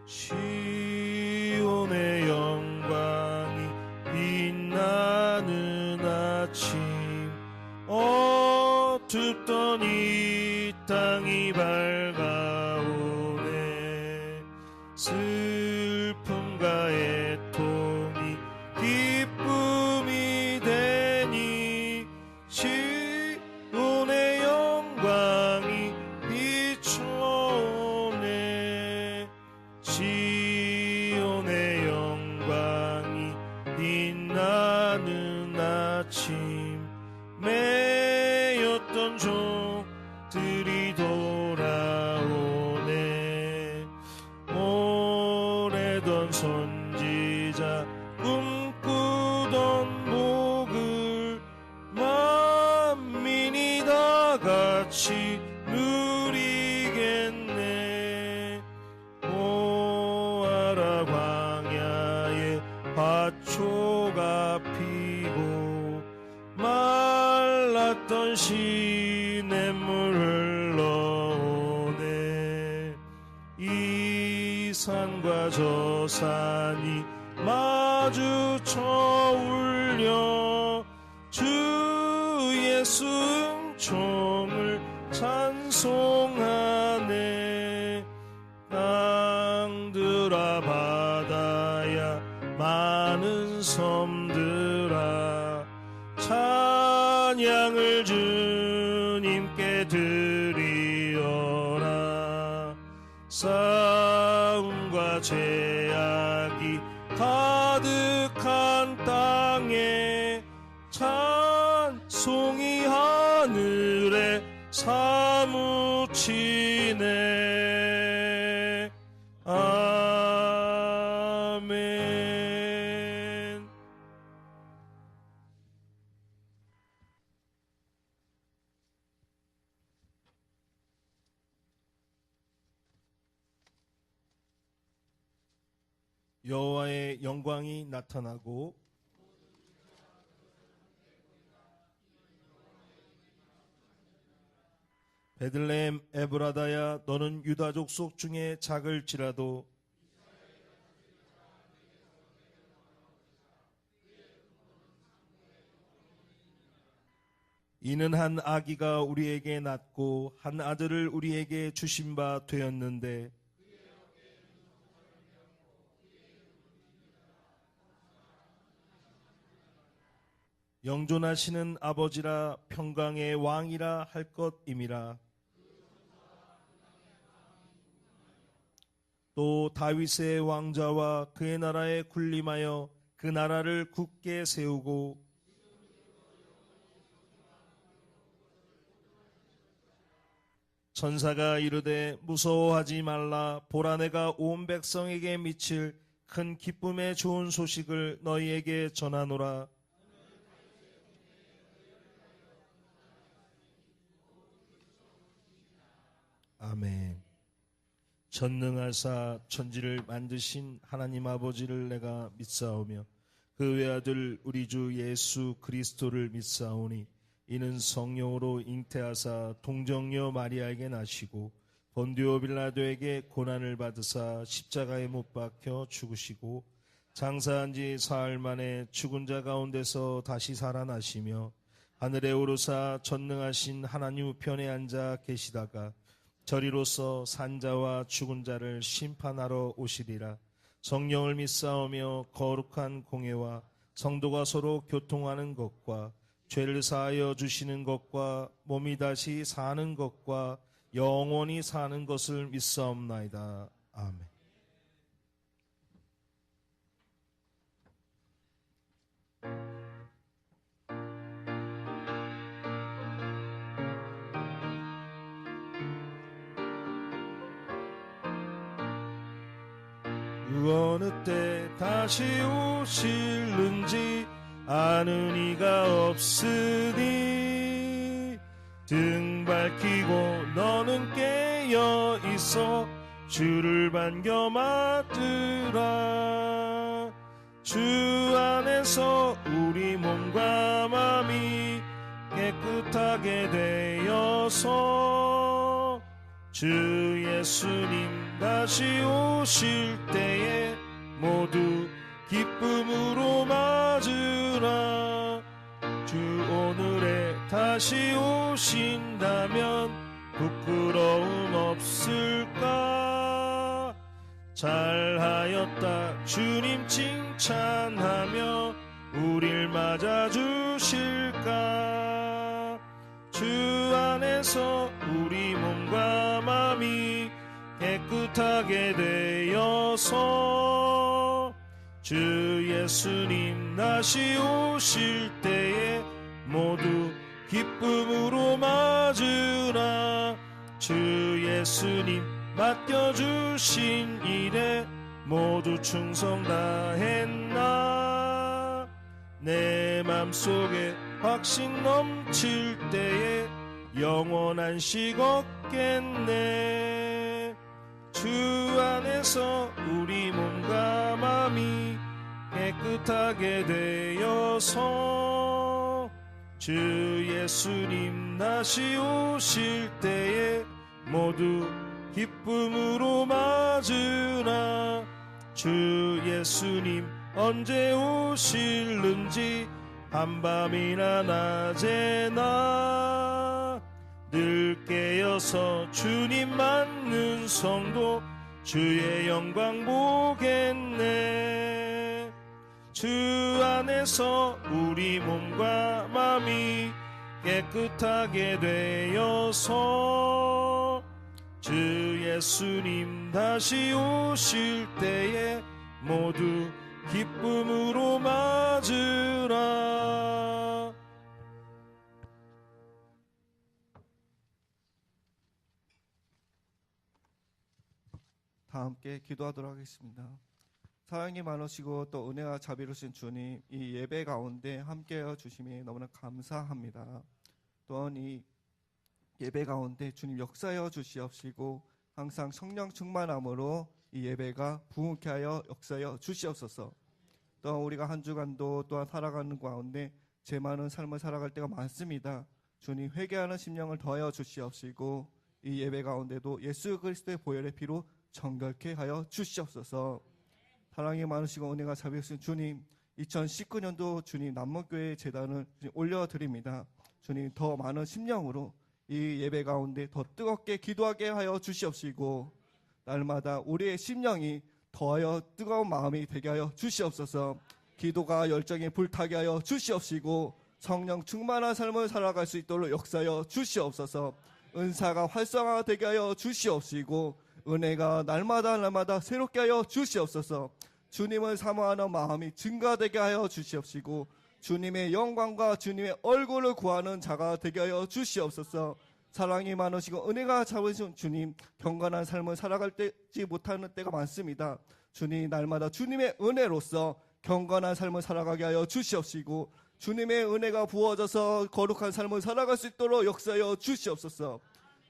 시온의 영광이 빛나는 아침, 어둡던 이 땅이 밝아오네. 슬픔과 애통이 기쁨이 되니 시온의 영광이 비춰오네. 시온의 영광이 빛나는 아침, 매였던 종들이 돌아오네. 오래던 선지자 꿈꾸던 복을 만민이 다 같이 누리겠네. 모아라 광야에 밭초가 피고 말랐던 시냇물 흘러오네. 이 산과 저 산이 마주쳐 울려 주의 승총을 찬송하네. 땅들아 바다야 많은 섬들아 찬양을 주님께 드리어라. 싸움과 죄악이 가득한 땅에 찬송이 하늘에 사무치네. 아멘. 여호와의 영광이 나타나고 베들레헴 에브라다야, 너는 유다 족속 중에 작을지라도 이는 한 아기가 우리에게 낳고 한 아들을 우리에게 주신 바 되었는데 영존하시는 아버지라 평강의 왕이라 할 것임이라. 또 다윗의 왕자와 그의 나라에 군림하여 그 나라를 굳게 세우고 천사가 이르되 무서워하지 말라. 보라, 내가 온 백성에게 미칠 큰 기쁨의 좋은 소식을 너희에게 전하노라. 아멘. 전능하사 천지를 만드신 하나님 아버지를 내가 믿사오며 그 외아들 우리 주 예수 그리스도를 믿사오니 이는 성령으로 잉태하사 동정녀 마리아에게 나시고 본디오 빌라도에게 고난을 받으사 십자가에 못 박혀 죽으시고 장사한 지 사흘 만에 죽은 자 가운데서 다시 살아나시며 하늘에 오르사 전능하신 하나님 우편에 앉아 계시다가 저리로서 산자와 죽은 자를 심판하러 오시리라. 성령을 믿사오며 거룩한 공예와 성도가 서로 교통하는 것과 죄를 사하여 주시는 것과 몸이 다시 사는 것과 영원히 사는 것을 믿사옵나이다. 아멘. 어느 때 다시 오실는지 아는 이가 없으니 등 밝히고 너는 깨어 있어 주를 반겨 맞으라. 주 안에서 우리 몸과 마음이 깨끗하게 되어서 주 예수님 다시 오실 때에 모두 기쁨으로 맞으라. 주 오늘에 다시 오신다면 부끄러움 없을까? 잘하였다 주님 칭찬하며 우릴 맞아주실까? 주 안에서 우리 몸과 마음이 깨끗하게 되어서 주 예수님 다시 오실 때에 모두 기쁨으로 맞으라. 주 예수님 맡겨주신 일에 모두 충성 다했나? 내 맘속에 확신 넘칠 때에 영원한 식 없겠네. 주 안에서 우리 몸과 마음이 깨끗하게 되어서 주 예수님 다시 오실 때에 모두 기쁨으로 맞으라. 주 예수님 언제 오실는지 한밤이나 낮에나 늘 깨어서 주님 맞는 성도 주의 영광 보겠네. 주 안에서 우리 몸과 마음이 깨끗하게 되어서 주 예수님 다시 오실 때에 모두 기쁨으로 맞으라. 다 함께 기도하도록 하겠습니다. 사랑이 많으시고 또 은혜와 자비로우신 주님, 이 예배 가운데 함께하여 주심이 너무나 감사합니다. 또한 이 예배 가운데 주님 역사하여 주시옵시고 항상 성령 충만함으로 이 예배가 부흥케 하여 역사하여 주시옵소서. 또한 우리가 한 주간도 또한 살아가는 가운데 죄 많은 삶을 살아갈 때가 많습니다. 주님 회개하는 심령을 더하여 주시옵시고 이 예배 가운데도 예수 그리스도의 보혈의 피로 정결케 하여 주시옵소서. 사랑이 많으시고 은혜가 자비로우신 주님, 2019년도 주님 남문교회 재단을 올려드립니다. 주님 더 많은 심령으로 이 예배 가운데 더 뜨겁게 기도하게 하여 주시옵시고 날마다 우리의 심령이 더하여 뜨거운 마음이 되게 하여 주시옵소서. 기도가 열정에 불타게 하여 주시옵시고 성령 충만한 삶을 살아갈 수 있도록 역사하여 주시옵소서. 은사가 활성화되게 하여 주시옵시고 은혜가 날마다 새롭게 하여 주시옵소서. 주님을 사모하는 마음이 증가되게 하여 주시옵시고 주님의 영광과 주님의 얼굴을 구하는 자가 되게 하여 주시옵소서. 사랑이 많으시고 은혜가 작으신 주님, 경건한 삶을 살아갈 때지 못하는 때가 많습니다. 주님 날마다 주님의 은혜로서 경건한 삶을 살아가게 하여 주시옵시고 주님의 은혜가 부어져서 거룩한 삶을 살아갈 수 있도록 역사하여 주시옵소서.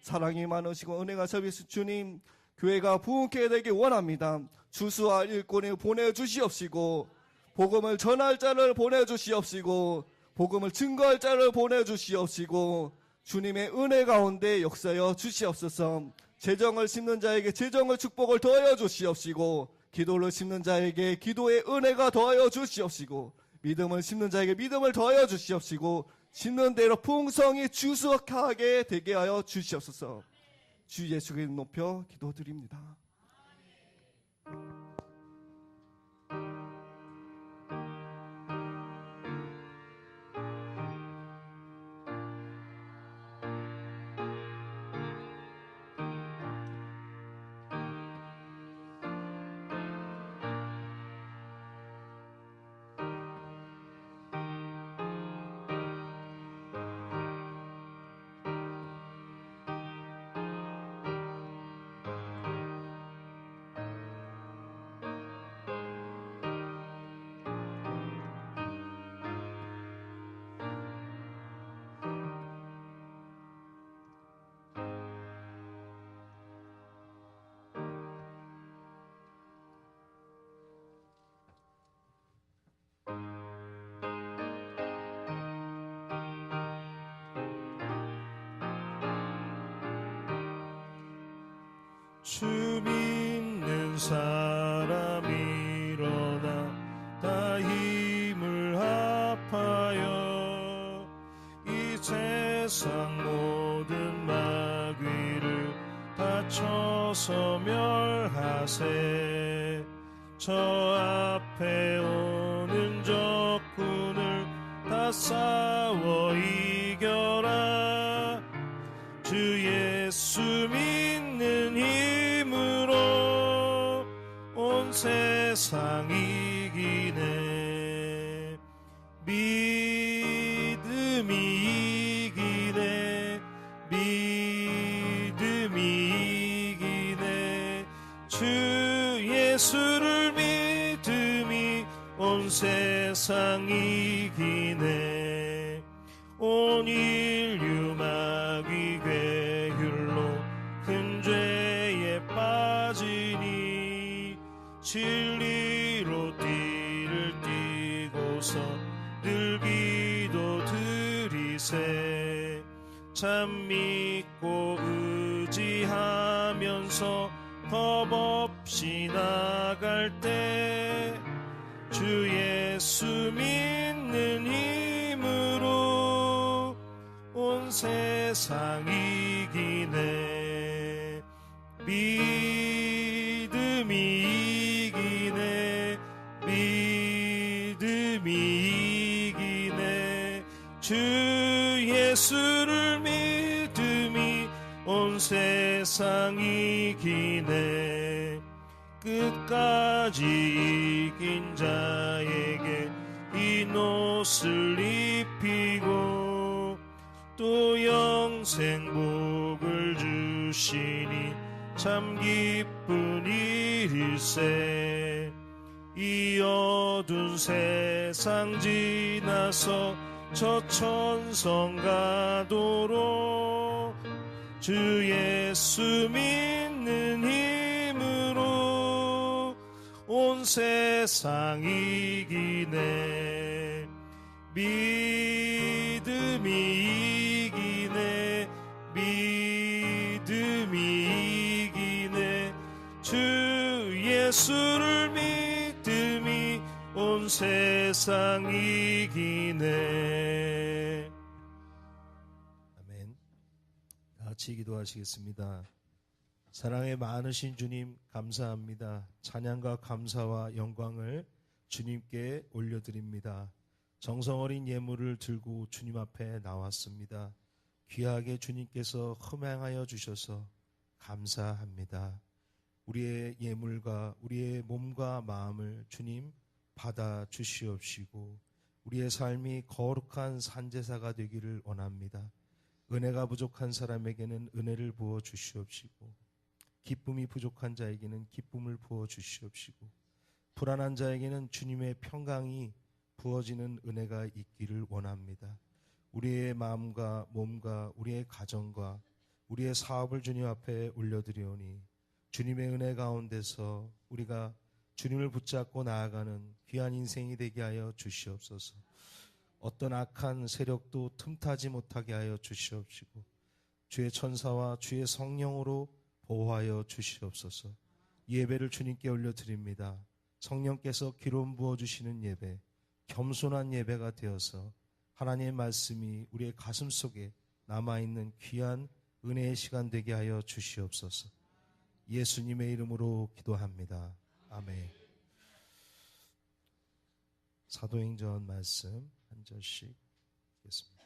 사랑이 많으시고 은혜가 자비하신 주님, 교회가 부흥케 되기 원합니다. 주수와 일꾼을 보내주시옵시고 복음을 전할 자를 보내주시옵시고 복음을 증거할 자를 보내주시옵시고 주님의 은혜 가운데 역사하여 주시옵소서. 재정을 심는 자에게 재정을 축복을 더하여 주시옵시고 기도를 심는 자에게 기도의 은혜가 더하여 주시옵시고 믿음을 심는 자에게 믿음을 더하여 주시옵시고 심는 대로 풍성히 주석하게 되게 하여 주시옵소서. 주 예수 그리스도 높여 기도드립니다. 주 사람 일어나 다 힘을 합하여 이 세상 모든 마귀를 다 쳐서 멸하세. 저 앞에 오는 적군을 다 싸워 이겨라. 주 예수 믿는 힘으로 온 세상 이기네. 믿음이 이기네. 믿음이 이기네. 주 예수를 믿음이 온 세상 이기네. 온 인류 마귀 괴율로 큰 죄에 빠지니 진리로 띠를 띠고서 늘 기도 드리세. 참 믿고 의지하면서 겁없이 나갈 때 주 예수 믿는 힘으로 온 세상 이기네. 믿음이 이기네. 믿음이 이기네. 주 예수를 믿음이 온 세상 이기네. 끝까지 이긴 자에게 이 옷을 입히고 또 영생 복을 주시니 참 기쁜 일일세. 이 어두운 세상 지나서 저 천성 가도록 주 예수 믿는 힘으로 온 세상 이기네. 믿음이 이기네. 믿음이 이기네. 주 예수를 믿음이 온 세상 이기네. 아멘. 다 같이 기도하시겠습니다. 사랑의 많으신 주님 감사합니다. 찬양과 감사와 영광을 주님께 올려드립니다. 정성 어린 예물을 들고 주님 앞에 나왔습니다. 귀하게 주님께서 흠양하여 주셔서 감사합니다. 우리의 예물과 우리의 몸과 마음을 주님 받아 주시옵시고 우리의 삶이 거룩한 산제사가 되기를 원합니다. 은혜가 부족한 사람에게는 은혜를 부어 주시옵시고 기쁨이 부족한 자에게는 기쁨을 부어 주시옵시고 불안한 자에게는 주님의 평강이 부어지는 은혜가 있기를 원합니다. 우리의 마음과 몸과 우리의 가정과 우리의 사업을 주님 앞에 올려드리오니 주님의 은혜 가운데서 우리가 주님을 붙잡고 나아가는 귀한 인생이 되게 하여 주시옵소서. 어떤 악한 세력도 틈타지 못하게 하여 주시옵시고 주의 천사와 주의 성령으로 보호하여 주시옵소서. 예배를 주님께 올려드립니다. 성령께서 기름 부어주시는 예배, 겸손한 예배가 되어서 하나님의 말씀이 우리의 가슴 속에 남아있는 귀한 은혜의 시간 되게 하여 주시옵소서. 예수님의 이름으로 기도합니다. 아멘. 사도행전 말씀 한 절씩 읽겠습니다.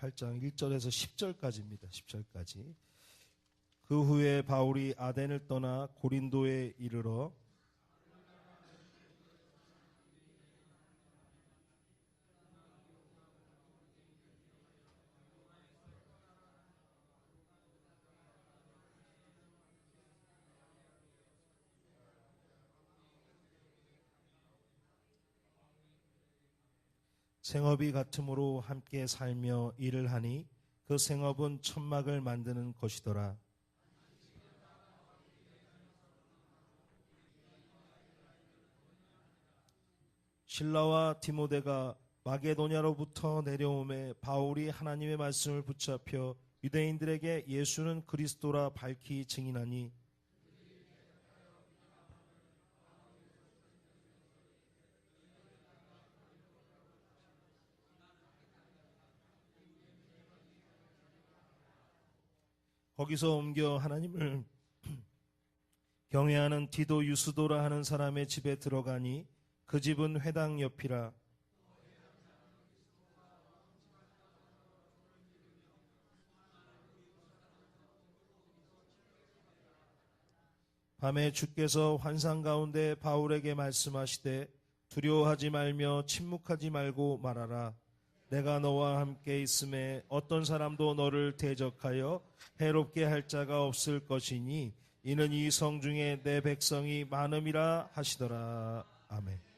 18장 1절에서 10절까지입니다. 10절까지. 그 후에 바울이 아덴을 떠나 고린도에 이르러 생업이 같으므로 함께 살며 일을 하니 그 생업은 천막을 만드는 것이더라. 실라와 디모데가 마게도냐로부터 내려오매 바울이 하나님의 말씀을 붙잡혀 유대인들에게 예수는 그리스도라 밝히 증인하니 거기서 옮겨 하나님을 경외하는 디도 유스도라 하는 사람의 집에 들어가니 그 집은 회당 옆이라. 밤에 주께서 환상 가운데 바울에게 말씀하시되 두려워하지 말며 침묵하지 말고 말하라. 내가 너와 함께 있음에 어떤 사람도 너를 대적하여 해롭게 할 자가 없을 것이니 이는 이 성 중에 내 백성이 많음이라 하시더라. 아멘.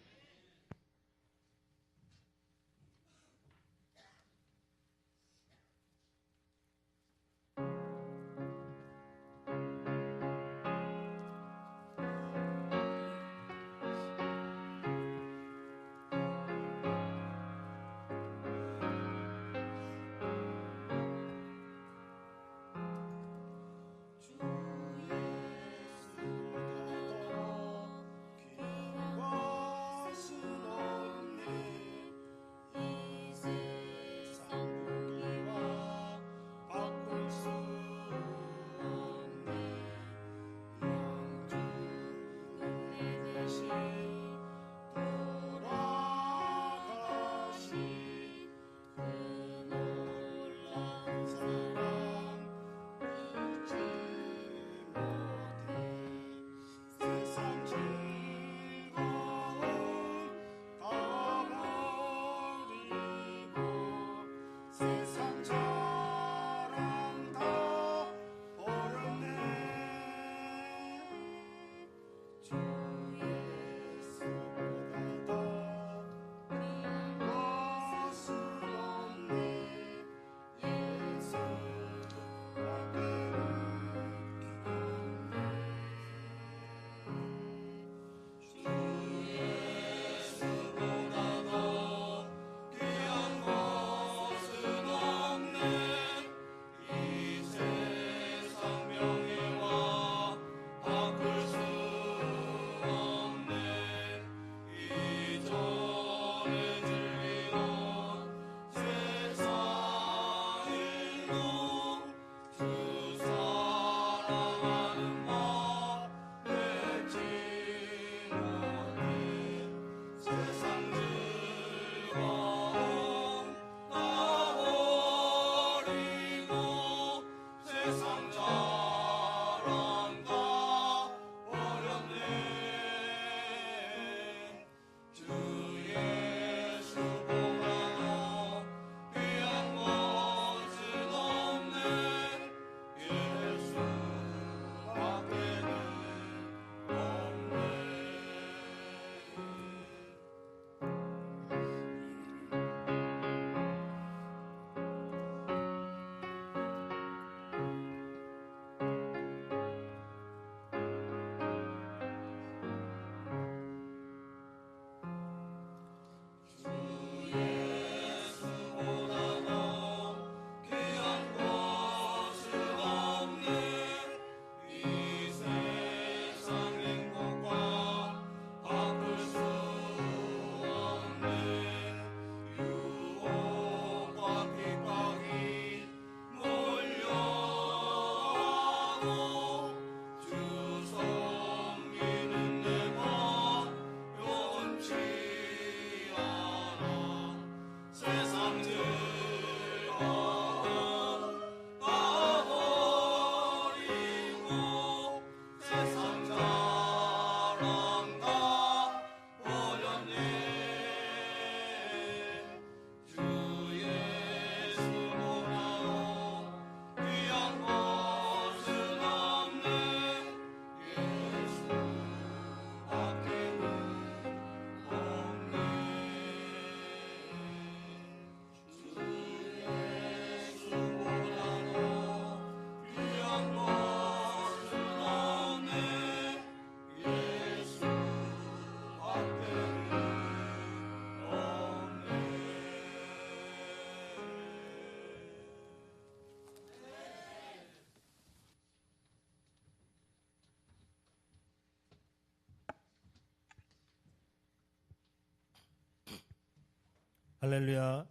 할렐루야.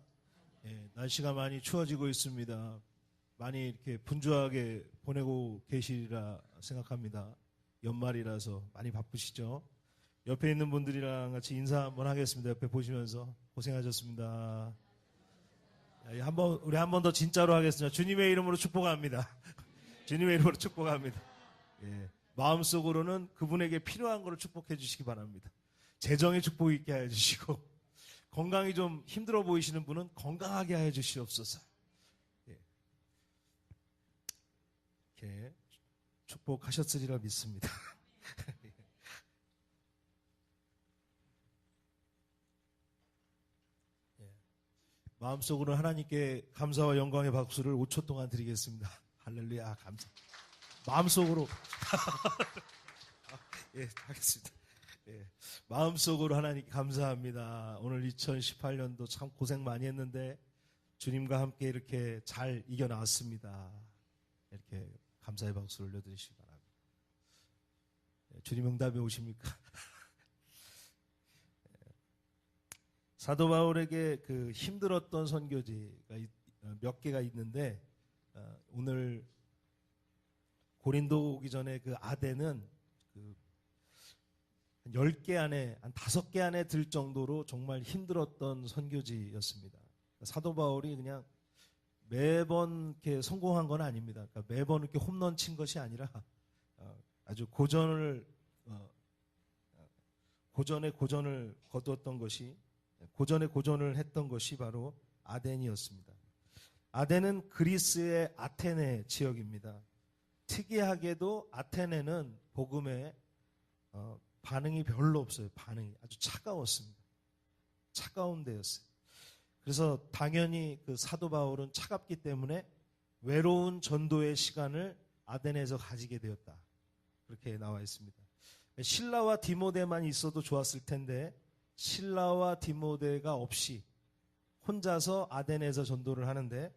예, 날씨가 많이 추워지고 있습니다. 많이 이렇게 분주하게 보내고 계시리라 생각합니다. 연말이라서 많이 바쁘시죠? 옆에 있는 분들이랑 같이 인사 한번 하겠습니다. 옆에 보시면서 고생하셨습니다. 우리 한 번 더 진짜로 하겠습니다. 주님의 이름으로 축복합니다. 주님의 이름으로 축복합니다. 예, 마음속으로는 그분에게 필요한 것을 축복해 주시기 바랍니다. 재정의 축복 있게 해 주시고, 건강이 좀 힘들어 보이시는 분은 건강하게 해 주시옵소서. 예. 이렇게 축복하셨으리라 믿습니다. 예. 마음속으로 하나님께 감사와 영광의 박수를 5초 동안 드리겠습니다. 할렐루야, 감사. 마음속으로 예, 하겠습니다. 예, 마음속으로 하나님께 감사합니다. 오늘 2018년도 참 고생 많이 했는데 주님과 함께 이렇게 잘 이겨나왔습니다. 이렇게 감사의 박수를 올려드리시기 바랍니다. 예, 주님 응답이 오십니까? 사도 바울에게 그 힘들었던 선교지가 몇 개가 있는데, 오늘 고린도 오기 전에 그 아덴은 그 10개 안에, 한 5개 안에 들 정도로 정말 힘들었던 선교지였습니다. 사도 바울이 그냥 매번 이렇게 성공한 건 아닙니다. 그러니까 매번 이렇게 홈런 친 것이 아니라 아주 고전에 고전을 거두었던 것이, 고전에 고전을 했던 것이 바로 아덴이었습니다. 아덴은 그리스의 아테네 지역입니다. 특이하게도 아테네는 복음에 반응이 별로 없어요. 반응이 아주 차가웠습니다. 차가운 데였어요. 그래서 당연히 그 사도 바울은 차갑기 때문에 외로운 전도의 시간을 아덴에서 가지게 되었다. 그렇게 나와 있습니다. 실라와 디모데만 있어도 좋았을 텐데 실라와 디모데가 없이 혼자서 아덴에서 전도를 하는데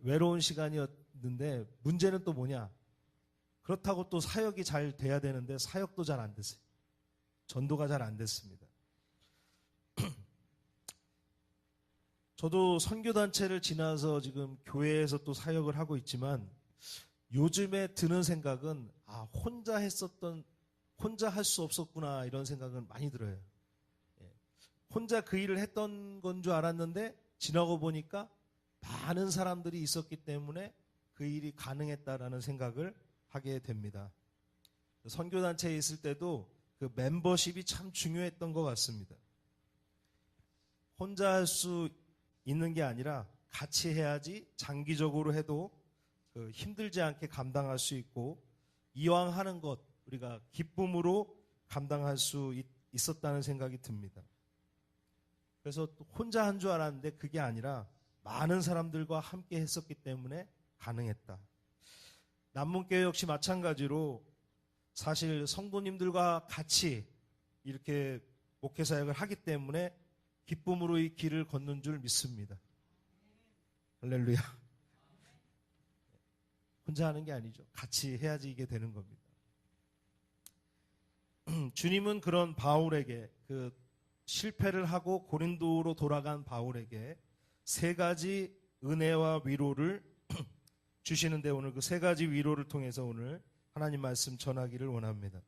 외로운 시간이었는데, 문제는 또 뭐냐? 그렇다고 또 사역이 잘 돼야 되는데 사역도 잘 안 됐어요. 전도가 잘 안 됐습니다. 저도 선교단체를 지나서 지금 교회에서 또 사역을 하고 있지만 요즘에 드는 생각은 혼자 할 수 없었구나, 이런 생각은 많이 들어요. 혼자 그 일을 했던 건 줄 알았는데 지나고 보니까 많은 사람들이 있었기 때문에 그 일이 가능했다라는 생각을 하게 됩니다. 선교단체에 있을 때도 그 멤버십이 참 중요했던 것 같습니다. 혼자 할 수 있는 게 아니라 같이 해야지 장기적으로 해도 그 힘들지 않게 감당할 수 있고, 이왕 하는 것 우리가 기쁨으로 감당할 수 있었다는 생각이 듭니다. 그래서 혼자 한 줄 알았는데 그게 아니라 많은 사람들과 함께 했었기 때문에 가능했다. 남문교회 역시 마찬가지로 사실 성도님들과 같이 이렇게 목회사역을 하기 때문에 기쁨으로 이 길을 걷는 줄 믿습니다. 할렐루야. 혼자 하는 게 아니죠. 같이 해야지 이게 되는 겁니다. 주님은 그런 바울에게, 그 실패를 하고 고린도로 돌아간 바울에게 3가지 은혜와 위로를 주시는데, 오늘 그 3가지 위로를 통해서 오늘 하나님 말씀 전하기를 원합니다.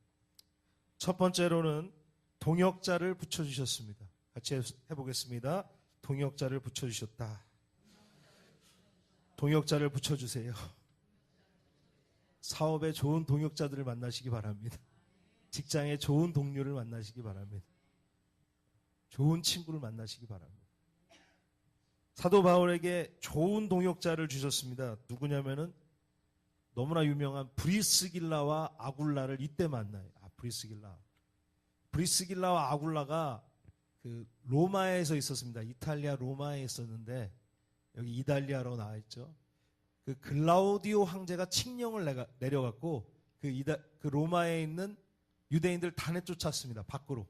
첫 번째로는 동역자를 붙여주셨습니다. 같이 해보겠습니다. 동역자를 붙여주셨다. 동역자를 붙여주세요. 사업에 좋은 동역자들을 만나시기 바랍니다. 직장에 좋은 동료를 만나시기 바랍니다. 좋은 친구를 만나시기 바랍니다. 사도 바울에게 좋은 동역자를 주셨습니다. 누구냐면은 너무나 유명한 브리스길라와 아굴라를 이때 만나요. 브리스길라와 아굴라가 그 로마에서 있었습니다. 이탈리아 로마에 있었는데, 여기 이달리아로 나와 있죠. 그 글라우디오 황제가 칙령을 내려갖고 그 로마에 있는 유대인들 다 내쫓았습니다. 밖으로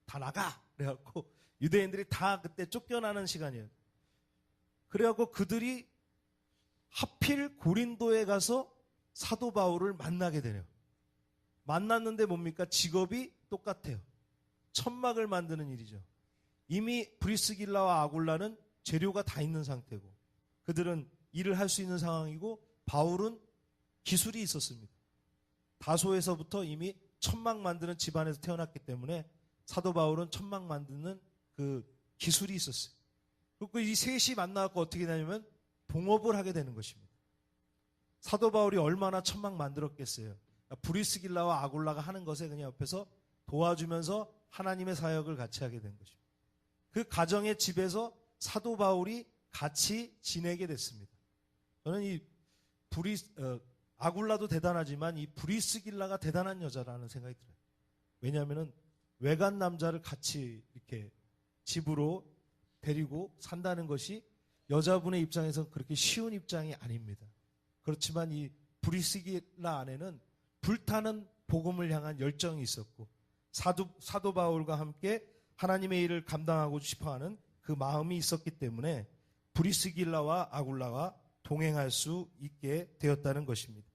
다 나가 그래갖고 유대인들이 다 그때 쫓겨나는 시간이에요. 그래갖고 그들이 하필 고린도에 가서 사도 바울을 만나게 되네요. 만났는데 뭡니까? 직업이 똑같아요. 천막을 만드는 일이죠. 이미 브리스길라와 아굴라는 재료가 다 있는 상태고 그들은 일을 할 수 있는 상황이고 바울은 기술이 있었습니다. 다소에서부터 이미 천막 만드는 집안에서 태어났기 때문에 사도 바울은 천막 만드는 그 기술이 있었어요. 그리고 이 셋이 만나서 어떻게 되냐면 동업을 하게 되는 것입니다. 사도 바울이 얼마나 천막 만들었겠어요. 브리스길라와 아굴라가 하는 것에 그냥 옆에서 도와주면서 하나님의 사역을 같이 하게 된 것입니다. 그 가정의 집에서 사도 바울이 같이 지내게 됐습니다. 저는 이 아굴라도 대단하지만 이 브리스길라가 대단한 여자라는 생각이 들어요. 왜냐하면 외간 남자를 같이 이렇게 집으로 데리고 산다는 것이 여자분의 입장에서 그렇게 쉬운 입장이 아닙니다. 그렇지만 이 브리스길라 안에는 불타는 복음을 향한 열정이 있었고 사도 바울과 함께 하나님의 일을 감당하고 싶어하는 그 마음이 있었기 때문에 브리스길라와 아굴라와 동행할 수 있게 되었다는 것입니다.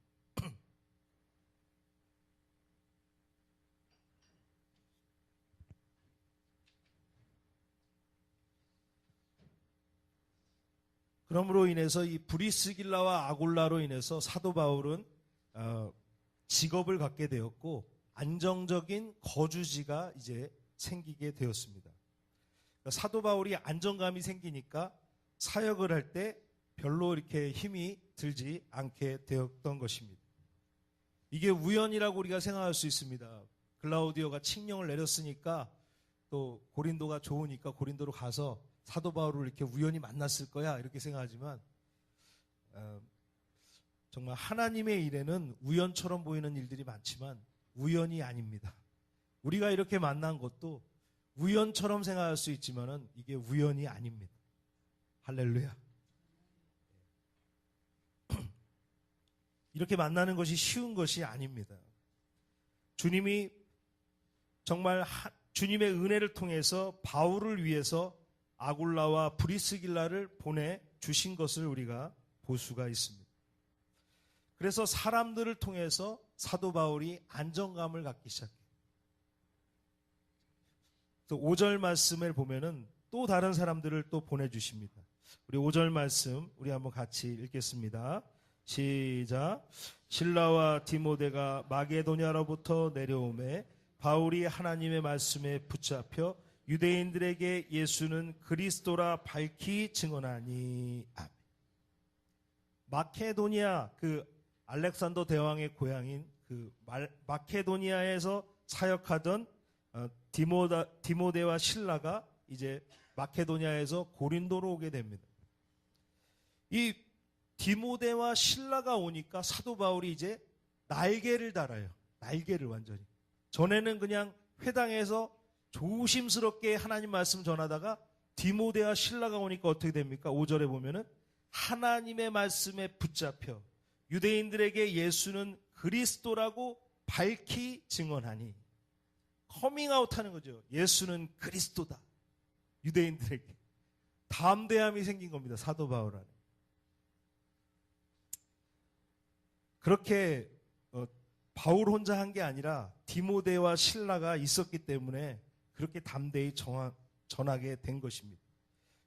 그러므로 인해서 이 브리스길라와 아굴라로 인해서 사도 바울은 직업을 갖게 되었고 안정적인 거주지가 이제 생기게 되었습니다. 사도 바울이 안정감이 생기니까 사역을 할 때 별로 이렇게 힘이 들지 않게 되었던 것입니다. 이게 우연이라고 우리가 생각할 수 있습니다. 글라우디오가 칙령을 내렸으니까 또 고린도가 좋으니까 고린도로 가서 사도 바울을 이렇게 우연히 만났을 거야 이렇게 생각하지만 정말 하나님의 일에는 우연처럼 보이는 일들이 많지만 우연이 아닙니다. 우리가 이렇게 만난 것도 우연처럼 생각할 수 있지만은 이게 우연이 아닙니다. 할렐루야. 이렇게 만나는 것이 쉬운 것이 아닙니다. 주님이 정말 주님의 은혜를 통해서 바울을 위해서 아굴라와 브리스길라를 보내주신 것을 우리가 볼 수가 있습니다. 그래서 사람들을 통해서 사도 바울이 안정감을 갖기 시작해요. 5절 말씀을 보면은 또 다른 사람들을 또 보내주십니다. 우리 5절 말씀 우리 한번 같이 읽겠습니다. 시작. 실라와 디모데가 마게도냐로부터 내려오매 바울이 하나님의 말씀에 붙잡혀 유대인들에게 예수는 그리스도라 밝히 증언하니. 아멘. 마케도니아 그 알렉산더 대왕의 고향인 그 마케도니아에서 사역하던 디모데와 실라가 이제 마케도니아에서 고린도로 오게 됩니다. 이 디모데와 실라가 오니까 사도 바울이 이제 날개를 달아요. 날개를 완전히. 전에는 그냥 회당에서 조심스럽게 하나님 말씀 전하다가 디모데와 실라가 오니까 어떻게 됩니까? 5절에 보면은 하나님의 말씀에 붙잡혀 유대인들에게 예수는 그리스도라고 밝히 증언하니. 커밍아웃 하는 거죠. 예수는 그리스도다. 유대인들에게. 담대함이 생긴 겁니다. 사도 바울 안에. 그렇게 바울 혼자 한 게 아니라 디모데와 실라가 있었기 때문에 그렇게 담대히 전하게 된 것입니다.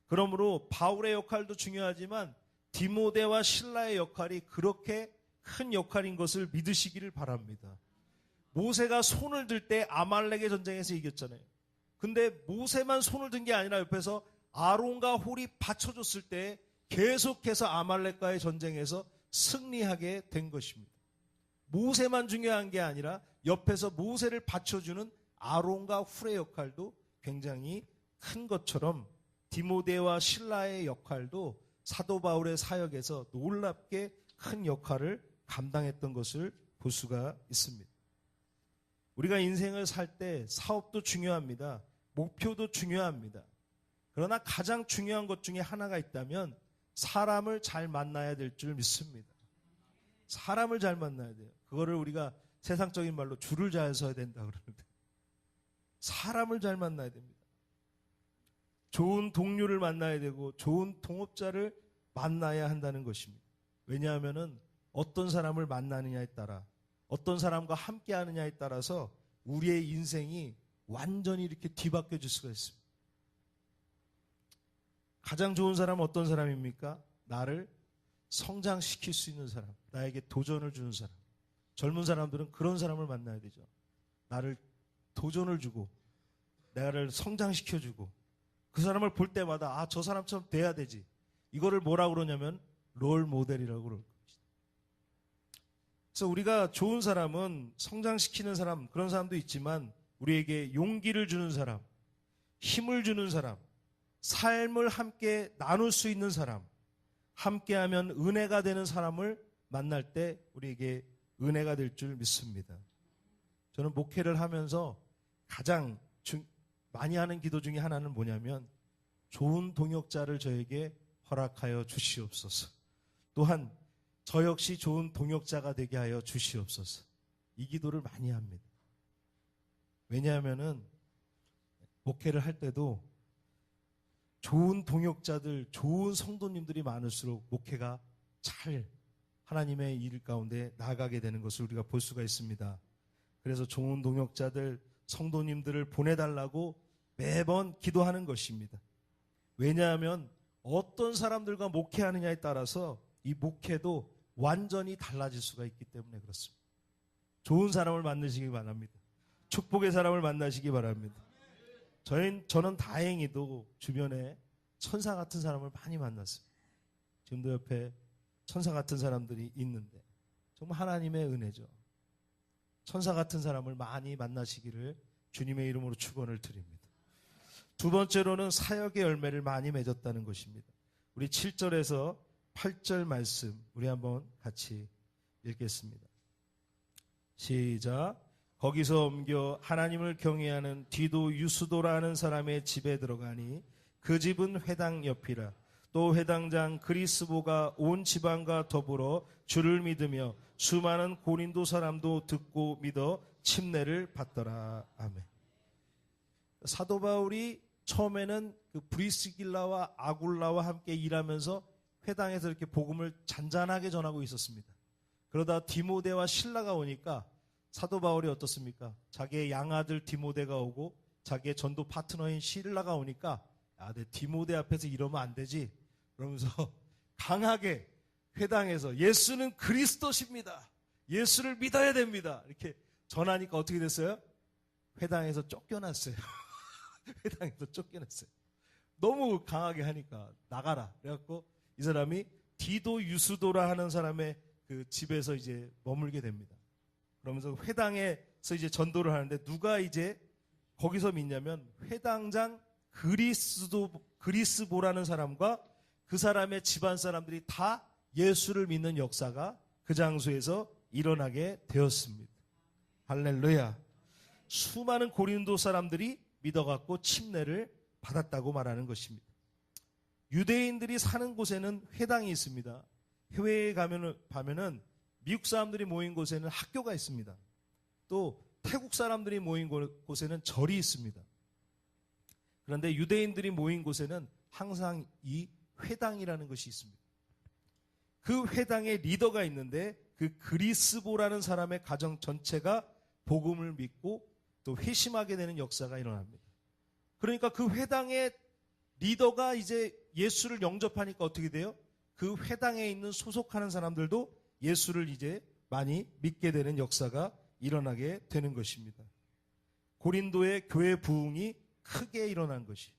그러므로 바울의 역할도 중요하지만 디모데와 실라의 역할이 그렇게 큰 역할인 것을 믿으시기를 바랍니다. 모세가 손을 들 때 아말렉의 전쟁에서 이겼잖아요. 근데 모세만 손을 든 게 아니라 옆에서 아론과 홀이 받쳐줬을 때 계속해서 아말렉과의 전쟁에서 승리하게 된 것입니다. 모세만 중요한 게 아니라 옆에서 모세를 받쳐주는 아론과 훌의 역할도 굉장히 큰 것처럼 디모데와 실라의 역할도 사도 바울의 사역에서 놀랍게 큰 역할을 감당했던 것을 볼 수가 있습니다. 우리가 인생을 살 때 사업도 중요합니다. 목표도 중요합니다. 그러나 가장 중요한 것 중에 하나가 있다면 사람을 잘 만나야 될 줄 믿습니다. 사람을 잘 만나야 돼요. 그거를 우리가 세상적인 말로 줄을 잘 서야 된다 그러는데 사람을 잘 만나야 됩니다. 좋은 동료를 만나야 되고 좋은 동업자를 만나야 한다는 것입니다. 왜냐하면은 어떤 사람을 만나느냐에 따라 어떤 사람과 함께 하느냐에 따라서 우리의 인생이 완전히 이렇게 뒤바뀌어질 수가 있습니다. 가장 좋은 사람은 어떤 사람입니까? 나를 성장시킬 수 있는 사람, 나에게 도전을 주는 사람. 젊은 사람들은 그런 사람을 만나야 되죠. 나를 도전을 주고 나를 성장시켜주고 그 사람을 볼 때마다 저 사람처럼 돼야 되지. 이거를 뭐라고 그러냐면 롤 모델이라고 그럴 겁니다. 그래서 우리가 좋은 사람은 성장시키는 사람, 그런 사람도 있지만 우리에게 용기를 주는 사람, 힘을 주는 사람, 삶을 함께 나눌 수 있는 사람, 함께하면 은혜가 되는 사람을 만날 때 우리에게 은혜가 될 줄 믿습니다. 저는 목회를 하면서 가장 많이 하는 기도 중에 하나는 뭐냐면 좋은 동역자를 저에게 허락하여 주시옵소서. 또한 저 역시 좋은 동역자가 되게 하여 주시옵소서. 이 기도를 많이 합니다. 왜냐하면은 목회를 할 때도 좋은 동역자들, 좋은 성도님들이 많을수록 목회가 잘 하나님의 일 가운데 나아가게 되는 것을 우리가 볼 수가 있습니다. 그래서 좋은 동역자들, 성도님들을 보내달라고 매번 기도하는 것입니다. 왜냐하면 어떤 사람들과 목회하느냐에 따라서 이 목회도 완전히 달라질 수가 있기 때문에 그렇습니다. 좋은 사람을 만나시기 바랍니다. 축복의 사람을 만나시기 바랍니다. 저는 다행히도 주변에 천사 같은 사람을 많이 만났습니다. 지금도 옆에 천사 같은 사람들이 있는데 정말 하나님의 은혜죠. 천사 같은 사람을 많이 만나시기를 주님의 이름으로 축원을 드립니다. 두 번째로는 사역의 열매를 많이 맺었다는 것입니다. 우리 7절에서 8절 말씀 우리 한번 같이 읽겠습니다. 시작. 거기서 옮겨 하나님을 경외하는 디도 유스도라는 사람의 집에 들어가니 그 집은 회당 옆이라. 또 회당장 그리스보가 온 지방과 더불어 주를 믿으며 수많은 고린도 사람도 듣고 믿어 침례를 받더라. 아멘. 사도 바울이 처음에는 그 브리스길라와 아굴라와 함께 일하면서 회당에서 이렇게 복음을 잔잔하게 전하고 있었습니다. 그러다 디모데와 실라가 오니까 사도 바울이 어떻습니까? 자기의 양아들 디모데가 오고 자기의 전도 파트너인 실라가 오니까 내 디모데 앞에서 이러면 안 되지. 그러면서 강하게 회당에서 예수는 그리스도십니다. 예수를 믿어야 됩니다. 이렇게 전하니까 어떻게 됐어요? 회당에서 쫓겨났어요. 회당에서 쫓겨났어요. 너무 강하게 하니까 나가라. 그래갖고 이 사람이 디도 유스도라 하는 사람의 그 집에서 이제 머물게 됩니다. 그러면서 회당에서 이제 전도를 하는데 누가 이제 거기서 믿냐면 회당장 그리스보라는 사람과 그 사람의 집안 사람들이 다 예수를 믿는 역사가 그 장소에서 일어나게 되었습니다. 할렐루야. 수많은 고린도 사람들이 믿어갖고 침례를 받았다고 말하는 것입니다. 유대인들이 사는 곳에는 회당이 있습니다. 해외에 가면은 미국 사람들이 모인 곳에는 학교가 있습니다. 또 태국 사람들이 모인 곳에는 절이 있습니다. 그런데 유대인들이 모인 곳에는 항상 이 회당이라는 것이 있습니다. 그 회당에 리더가 있는데 그 그리스보라는 사람의 가정 전체가 복음을 믿고 또 회심하게 되는 역사가 일어납니다. 그러니까 그 회당의 리더가 이제 예수를 영접하니까 어떻게 돼요? 그 회당에 있는 소속하는 사람들도 예수를 이제 많이 믿게 되는 역사가 일어나게 되는 것입니다. 고린도의 교회 부흥이 크게 일어난 것이.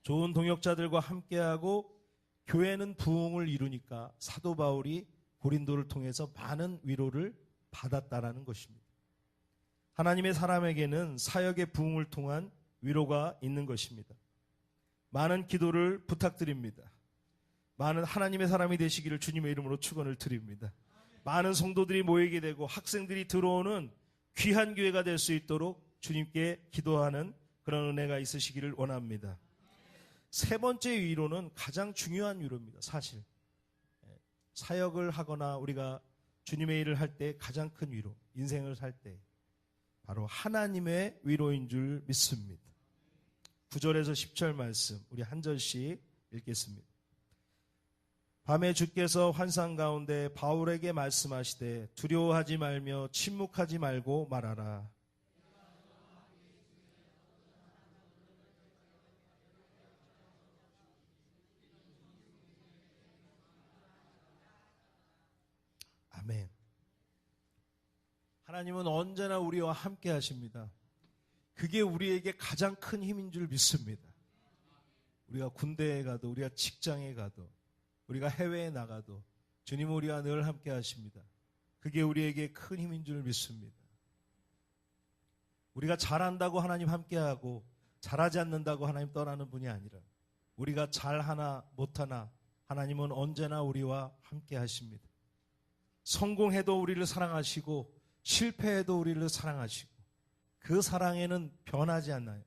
좋은 동역자들과 함께하고 교회는 부흥을 이루니까 사도 바울이 고린도를 통해서 많은 위로를 받았다라는 것입니다. 하나님의 사람에게는 사역의 부흥을 통한 위로가 있는 것입니다. 많은 기도를 부탁드립니다. 많은 하나님의 사람이 되시기를 주님의 이름으로 축원을 드립니다. 많은 성도들이 모이게 되고 학생들이 들어오는 귀한 교회가 될 수 있도록 주님께 기도하는 그런 은혜가 있으시기를 원합니다. 세 번째 위로는 가장 중요한 위로입니다. 사실 사역을 하거나 우리가 주님의 일을 할 때 가장 큰 위로, 인생을 살 때 바로 하나님의 위로인 줄 믿습니다. 9절에서 10절 말씀 우리 한 절씩 읽겠습니다. 밤에 주께서 환상 가운데 바울에게 말씀하시되 두려워하지 말며 침묵하지 말고 말하라. 아멘. 하나님은 언제나 우리와 함께 하십니다. 그게 우리에게 가장 큰 힘인 줄 믿습니다. 우리가 군대에 가도, 우리가 직장에 가도, 우리가 해외에 나가도 주님은 우리와 늘 함께 하십니다. 그게 우리에게 큰 힘인 줄 믿습니다. 우리가 잘한다고 하나님 함께하고 잘하지 않는다고 하나님 떠나는 분이 아니라 우리가 잘하나 못하나 하나님은 언제나 우리와 함께 하십니다. 성공해도 우리를 사랑하시고 실패해도 우리를 사랑하시고 그 사랑에는 변하지 않나요?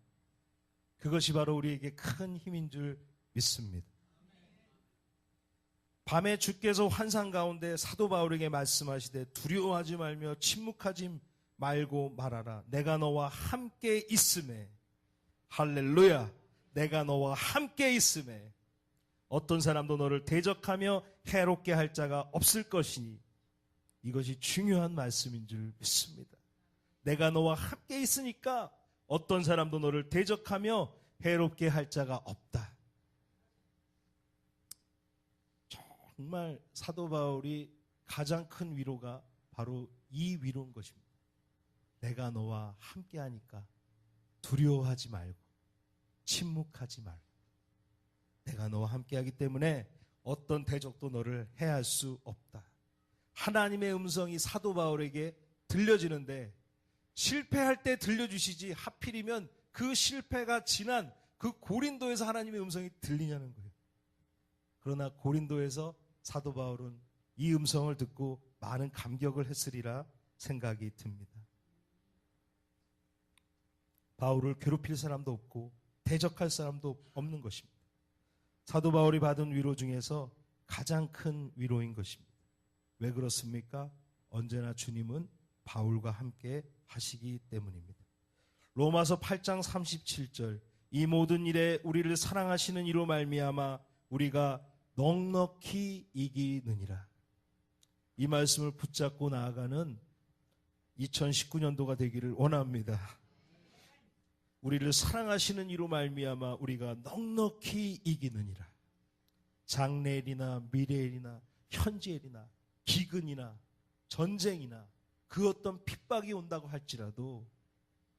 그것이 바로 우리에게 큰 힘인 줄 믿습니다. 밤에 주께서 환상 가운데 사도 바울에게 말씀하시되 두려워하지 말며 침묵하지 말고 말하라. 내가 너와 함께 있음에, 할렐루야, 내가 너와 함께 있음에 어떤 사람도 너를 대적하며 해롭게 할 자가 없을 것이니, 이것이 중요한 말씀인 줄 믿습니다. 내가 너와 함께 있으니까 어떤 사람도 너를 대적하며 해롭게 할 자가 없다. 정말 사도 바울이 가장 큰 위로가 바로 이 위로인 것입니다. 내가 너와 함께 하니까 두려워하지 말고 침묵하지 말고, 내가 너와 함께 하기 때문에 어떤 대적도 너를 해할 수 없다. 하나님의 음성이 사도 바울에게 들려지는데 실패할 때 들려주시지 하필이면 그 실패가 지난 그 고린도에서 하나님의 음성이 들리냐는 거예요. 그러나 고린도에서 사도 바울은 이 음성을 듣고 많은 감격을 했으리라 생각이 듭니다. 바울을 괴롭힐 사람도 없고 대적할 사람도 없는 것입니다. 사도 바울이 받은 위로 중에서 가장 큰 위로인 것입니다. 왜 그렇습니까? 언제나 주님은 바울과 함께 하시기 때문입니다. 로마서 8장 37절, 이 모든 일에 우리를 사랑하시는 이로 말미암아 우리가 넉넉히 이기느니라. 이 말씀을 붙잡고 나아가는 2019년도가 되기를 원합니다. 우리를 사랑하시는 이로 말미암아 우리가 넉넉히 이기느니라. 장래일이나 미래일이나 현재일이나 기근이나 전쟁이나 그 어떤 핍박이 온다고 할지라도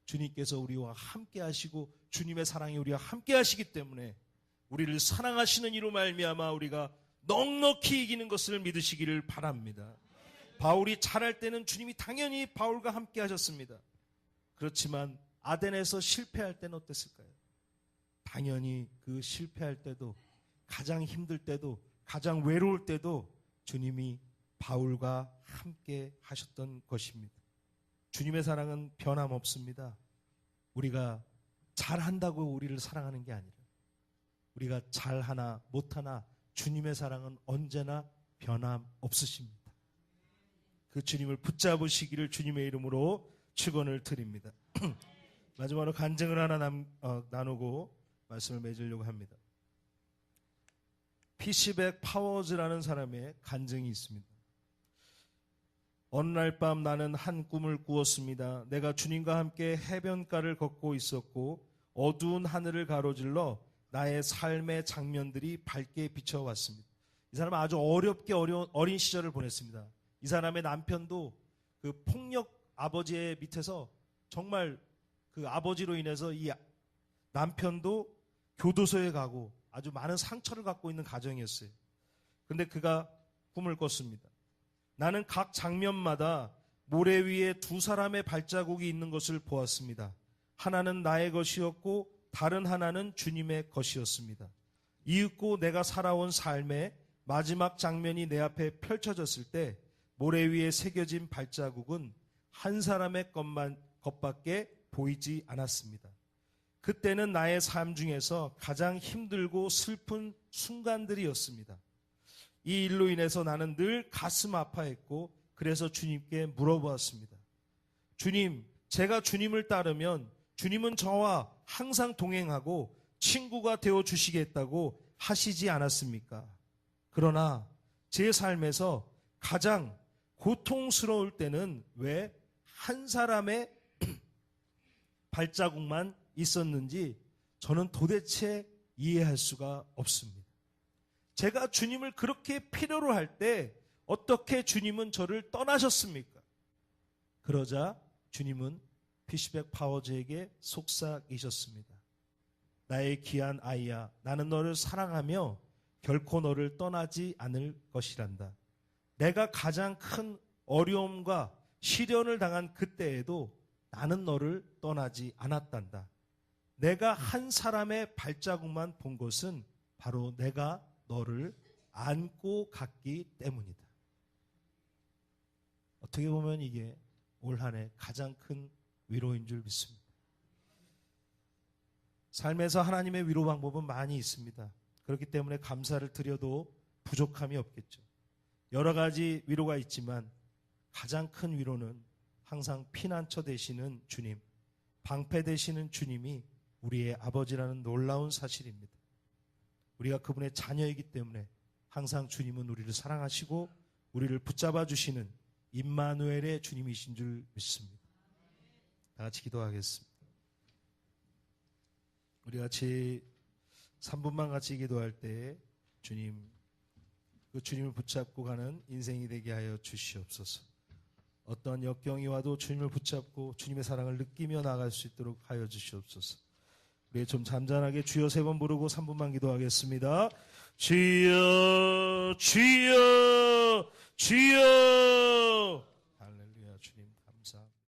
주님께서 우리와 함께 하시고 주님의 사랑이 우리와 함께 하시기 때문에 우리를 사랑하시는 이로 말미암아 우리가 넉넉히 이기는 것을 믿으시기를 바랍니다. 바울이 잘할 때는 주님이 당연히 바울과 함께 하셨습니다. 그렇지만 아덴에서 실패할 때는 어땠을까요? 당연히 그 실패할 때도, 가장 힘들 때도, 가장 외로울 때도 주님이 바울과 함께 하셨던 것입니다. 주님의 사랑은 변함없습니다. 우리가 잘한다고 우리를 사랑하는 게 아니라 우리가 잘하나 못하나 주님의 사랑은 언제나 변함없으십니다. 그 주님을 붙잡으시기를 주님의 이름으로 축원을 드립니다. 마지막으로 간증을 하나 나누고 말씀을 맺으려고 합니다. 피시백 파워즈라는 사람의 간증이 있습니다. 어느 날 밤 나는 한 꿈을 꾸었습니다. 내가 주님과 함께 해변가를 걷고 있었고 어두운 하늘을 가로질러 나의 삶의 장면들이 밝게 비춰왔습니다. 이 사람은 아주 어렵게 어린 시절을 보냈습니다. 이 사람의 남편도 그 폭력 아버지의 밑에서 정말 그 아버지로 인해서 이 남편도 교도소에 가고 아주 많은 상처를 갖고 있는 가정이었어요. 그런데 그가 꿈을 꿨습니다. 나는 각 장면마다 모래 위에 두 사람의 발자국이 있는 것을 보았습니다. 하나는 나의 것이었고 다른 하나는 주님의 것이었습니다. 이윽고 내가 살아온 삶의 마지막 장면이 내 앞에 펼쳐졌을 때 모래 위에 새겨진 발자국은 한 사람의 것밖에 보이지 않았습니다. 그때는 나의 삶 중에서 가장 힘들고 슬픈 순간들이었습니다. 이 일로 인해서 나는 늘 가슴 아파했고 그래서 주님께 물어보았습니다. 주님, 제가 주님을 따르면 주님은 저와 항상 동행하고 친구가 되어주시겠다고 하시지 않았습니까? 그러나 제 삶에서 가장 고통스러울 때는 왜 한 사람의 발자국만 있었는지 저는 도대체 이해할 수가 없습니다. 제가 주님을 그렇게 필요로 할 때 어떻게 주님은 저를 떠나셨습니까? 그러자 주님은 피시백 파워즈에게 속삭이셨습니다. 나의 귀한 아이야, 나는 너를 사랑하며 결코 너를 떠나지 않을 것이란다. 내가 가장 큰 어려움과 시련을 당한 그때에도 나는 너를 떠나지 않았단다. 내가 한 사람의 발자국만 본 것은 바로 내가 너를 안고 갔기 때문이다. 어떻게 보면 이게 올 한 해 가장 큰 위로인 줄 믿습니다. 삶에서 하나님의 위로 방법은 많이 있습니다. 그렇기 때문에 감사를 드려도 부족함이 없겠죠. 여러 가지 위로가 있지만 가장 큰 위로는 항상 피난처 되시는 주님, 방패 되시는 주님이 우리의 아버지라는 놀라운 사실입니다. 우리가 그분의 자녀이기 때문에 항상 주님은 우리를 사랑하시고 우리를 붙잡아 주시는 임마누엘의 주님이신 줄 믿습니다. 다 같이 기도하겠습니다. 우리 같이 3분만 같이 기도할 때 주님, 그 주님을 붙잡고 가는 인생이 되게 하여 주시옵소서. 어떤 역경이 와도 주님을 붙잡고 주님의 사랑을 느끼며 나아갈 수 있도록 하여 주시옵소서. 우리 좀 잠잠하게 주여 3번 부르고 3분만 기도하겠습니다. 주여, 주여, 주여.